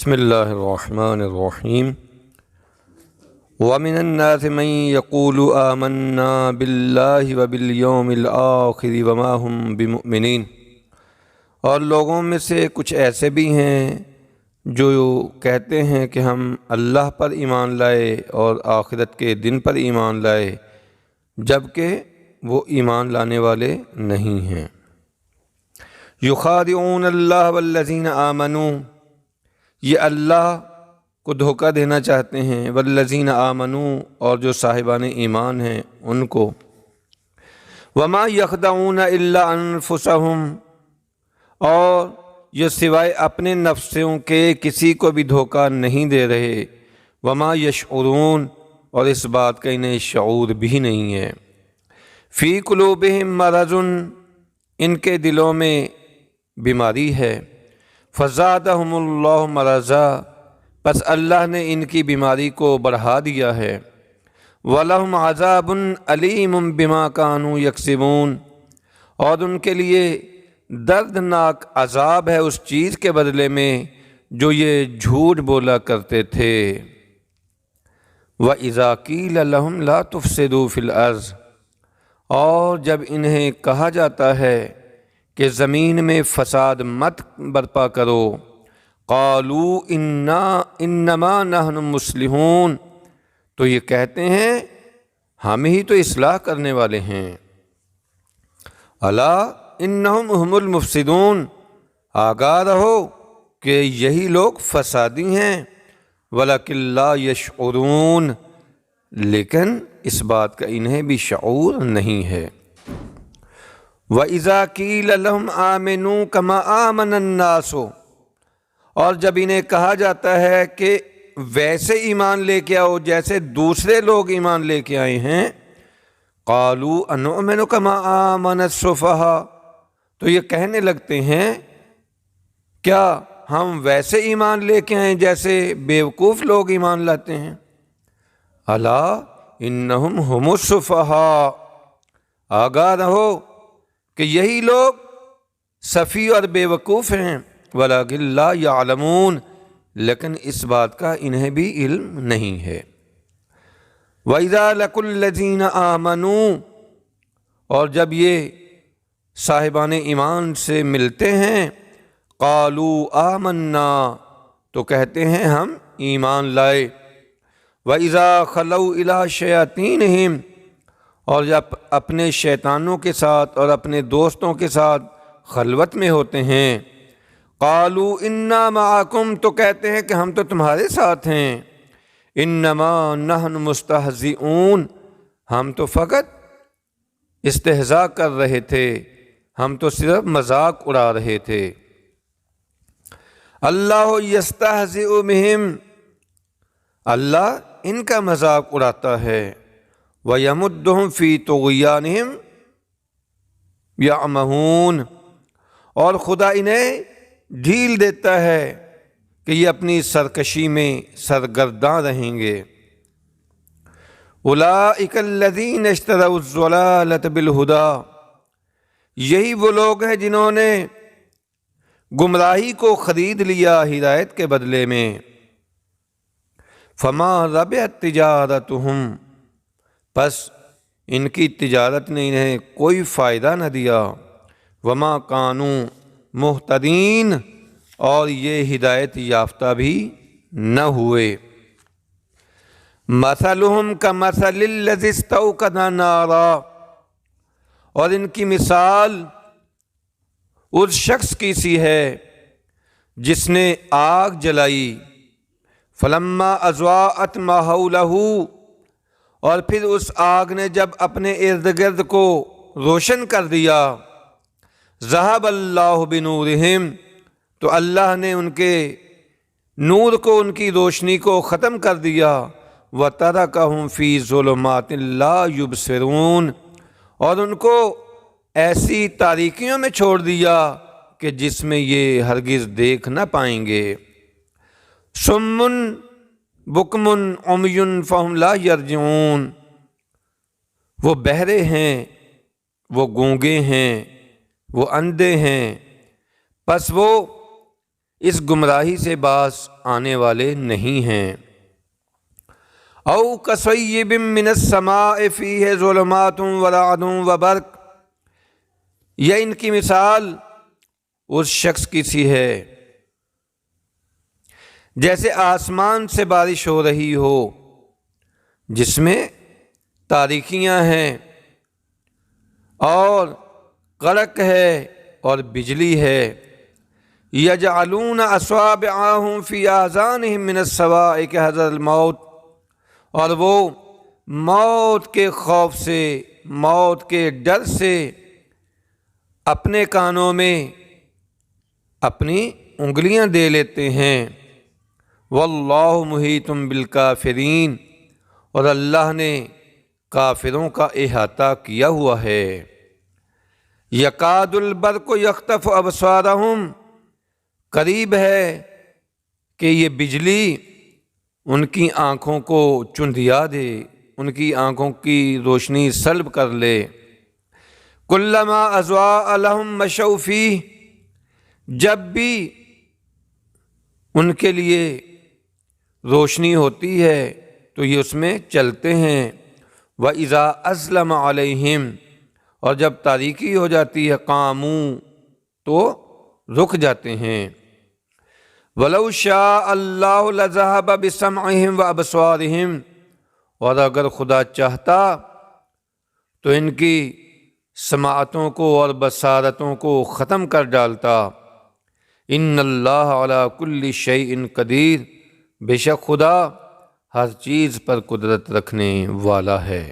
بسم اللہ الرحمن الرحیم ومن الناس من يقول آمنا باللہ وبالیوم الآخر وما هم بمؤمنین، اور لوگوں میں سے کچھ ایسے بھی ہیں جو کہتے ہیں کہ ہم اللہ پر ایمان لائے اور آخرت کے دن پر ایمان لائے، جبکہ وہ ایمان لانے والے نہیں ہیں۔ یخادعون اللہ والذین آمنوا، یہ اللہ کو دھوکہ دینا چاہتے ہیں، والذین آمنوا، اور جو صاحبان ایمان ہیں ان کو۔ وما یخدعون الا انفسہم، اور یہ سوائے اپنے نفسوں کے کسی کو بھی دھوکہ نہیں دے رہے۔ وما یشعرون، اور اس بات کا انہیں شعور بھی نہیں ہے۔ فی قلوبہم مرض، ان کے دلوں میں بیماری ہے۔ فزادہم اللہ مرضا، پس اللہ نے ان کی بیماری کو بڑھا دیا ہے۔ وَلَهُمْ عَذَابٌ عَلِيمٌ بِمَا كَانُوا يَكْسِبُونَ، اور ان کے لیے دردناک عذاب ہے اس چیز کے بدلے میں جو یہ جھوٹ بولا کرتے تھے۔ وَإِذَا قِيلَ لَهُمْ لَا تُفْسِدُوا فِي الْأَرْضِ، اور جب انہیں کہا جاتا ہے کہ زمین میں فساد مت برپا کرو، قالوا انما نحن مصلحون، تو یہ کہتے ہیں ہم ہی تو اصلاح کرنے والے ہیں۔ الا انہم هم المفسدون، آگاہ رہو کہ یہی لوگ فسادی ہیں۔ ولکن لا یشعرون، لیکن اس بات کا انہیں بھی شعور نہیں ہے۔ وَإِذَا قِيلَ لَهُمْ آمِنُوا كَمَا آمَنَ النَّاسُ، اور جب انہیں کہا جاتا ہے کہ ویسے ایمان لے کے آؤ جیسے دوسرے لوگ ایمان لے کے آئے ہیں، قَالُوا أَنُؤْمِنُ كَمَا آمَنَ السُّفَهَاءُ، تو یہ کہنے لگتے ہیں کیا ہم ویسے ایمان لے کے آئیں جیسے بیوقوف لوگ ایمان لاتے ہیں۔ الا انہم هم السفہاء، آگاہ رہو کہ یہی لوگ سفی اور بے وقوف ہیں۔ ولکن لا یعلمون، لیکن اس بات کا انہیں بھی علم نہیں ہے۔ وَإِذَا لَقُوا الَّذِينَ آمَنُوا، اور جب یہ صاحبان ایمان سے ملتے ہیں، قالوا آمنا، تو کہتے ہیں ہم ایمان لائے۔ وَإِذَا خَلَوْا إِلَىٰ شَيَاطِينِهِمْ، اور جب اپنے شیطانوں کے ساتھ اور اپنے دوستوں کے ساتھ خلوت میں ہوتے ہیں، قالوا انا معکم، تو کہتے ہیں کہ ہم تو تمہارے ساتھ ہیں۔ انما نحن مستہزئون، ہم تو فقط استہزاء کر رہے تھے، ہم تو صرف مذاق اڑا رہے تھے۔ اللہ یستہزئ بہم، اللہ ان کا مذاق اڑاتا ہے۔ وَيَمُدُّهُمْ فِي طُغْيَانِهِمْ يَعْمَهُونَ، اور خدا انہیں ڈھیل دیتا ہے کہ یہ اپنی سرکشی میں سرگرداں رہیں گے۔ أُولَئِكَ الَّذِينَ اشْتَرَوُا الضَّلَالَةَ بِالْهُدَىٰ، یہی وہ لوگ ہیں جنہوں نے گمراہی کو خرید لیا ہدایت کے بدلے میں۔ فَمَا رَبِحَتْ تِجَارَتُهُمْ، پس ان کی تجارت نے انہیں کوئی فائدہ نہ دیا۔ وما کانوا مہتدین، اور یہ ہدایت یافتہ بھی نہ ہوئے۔ مثلہم کمثل الذی استوقد نارا، اور ان کی مثال اس شخص کی سی ہے جس نے آگ جلائی۔ فلما اضاءت ما حولہ، اور پھر اس آگ نے جب اپنے ارد گرد کو روشن کر دیا، ذہب اللہ بنورہم، تو اللہ نے ان کے نور کو، ان کی روشنی کو ختم کر دیا۔ وترکہم فی ظلمات لا یبصرون، اور ان کو ایسی تاریکیوں میں چھوڑ دیا کہ جس میں یہ ہرگز دیکھ نہ پائیں گے۔ صم بکم عمی فہم لا یرجعون، وہ بہرے ہیں، وہ گونگے ہیں، وہ اندھے ہیں، پس وہ اس گمراہی سے باز آنے والے نہیں ہیں۔ او کصیب من السماء فیہ ظلمات ورعد وبرق، یا ان کی مثال اس شخص کی سی ہے جیسے آسمان سے بارش ہو رہی ہو جس میں تاریکیاں ہیں اور کڑک ہے اور بجلی ہے۔ یجعلون اصابعهم فی آذانہم من الصواعق حذر الموت، اور وہ موت کے خوف سے، موت کے ڈر سے اپنے کانوں میں اپنی انگلیاں دے لیتے ہیں۔ واللہ محیط بالکافرین، اور اللہ نے کافروں کا احاطہ کیا ہوا ہے۔ یکاد البرق یخطف ابصارہم، قریب ہے کہ یہ بجلی ان کی آنکھوں کو چندھیا دے، ان کی آنکھوں کی روشنی سلب کر لے۔ کلما اضاء لہم مشوا فیہ، جب بھی ان کے لیے روشنی ہوتی ہے تو یہ اس میں چلتے ہیں۔ وَإِذَا أَظْلَمَ عَلَيْهِمْ، اور جب تاریکی ہو جاتی ہے قاموا، تو رک جاتے ہیں۔ وَلَوْ شَاءَ اللَّهُ لَذَهَبَ بِسَمْعِهِمْ وَأَبْصَارِهِمْ، اور اگر خدا چاہتا تو ان کی سماعتوں کو اور بصارتوں کو ختم کر ڈالتا۔ ان اللہ علی کل شیء قدیر، بے شک خدا ہر چیز پر قدرت رکھنے والا ہے۔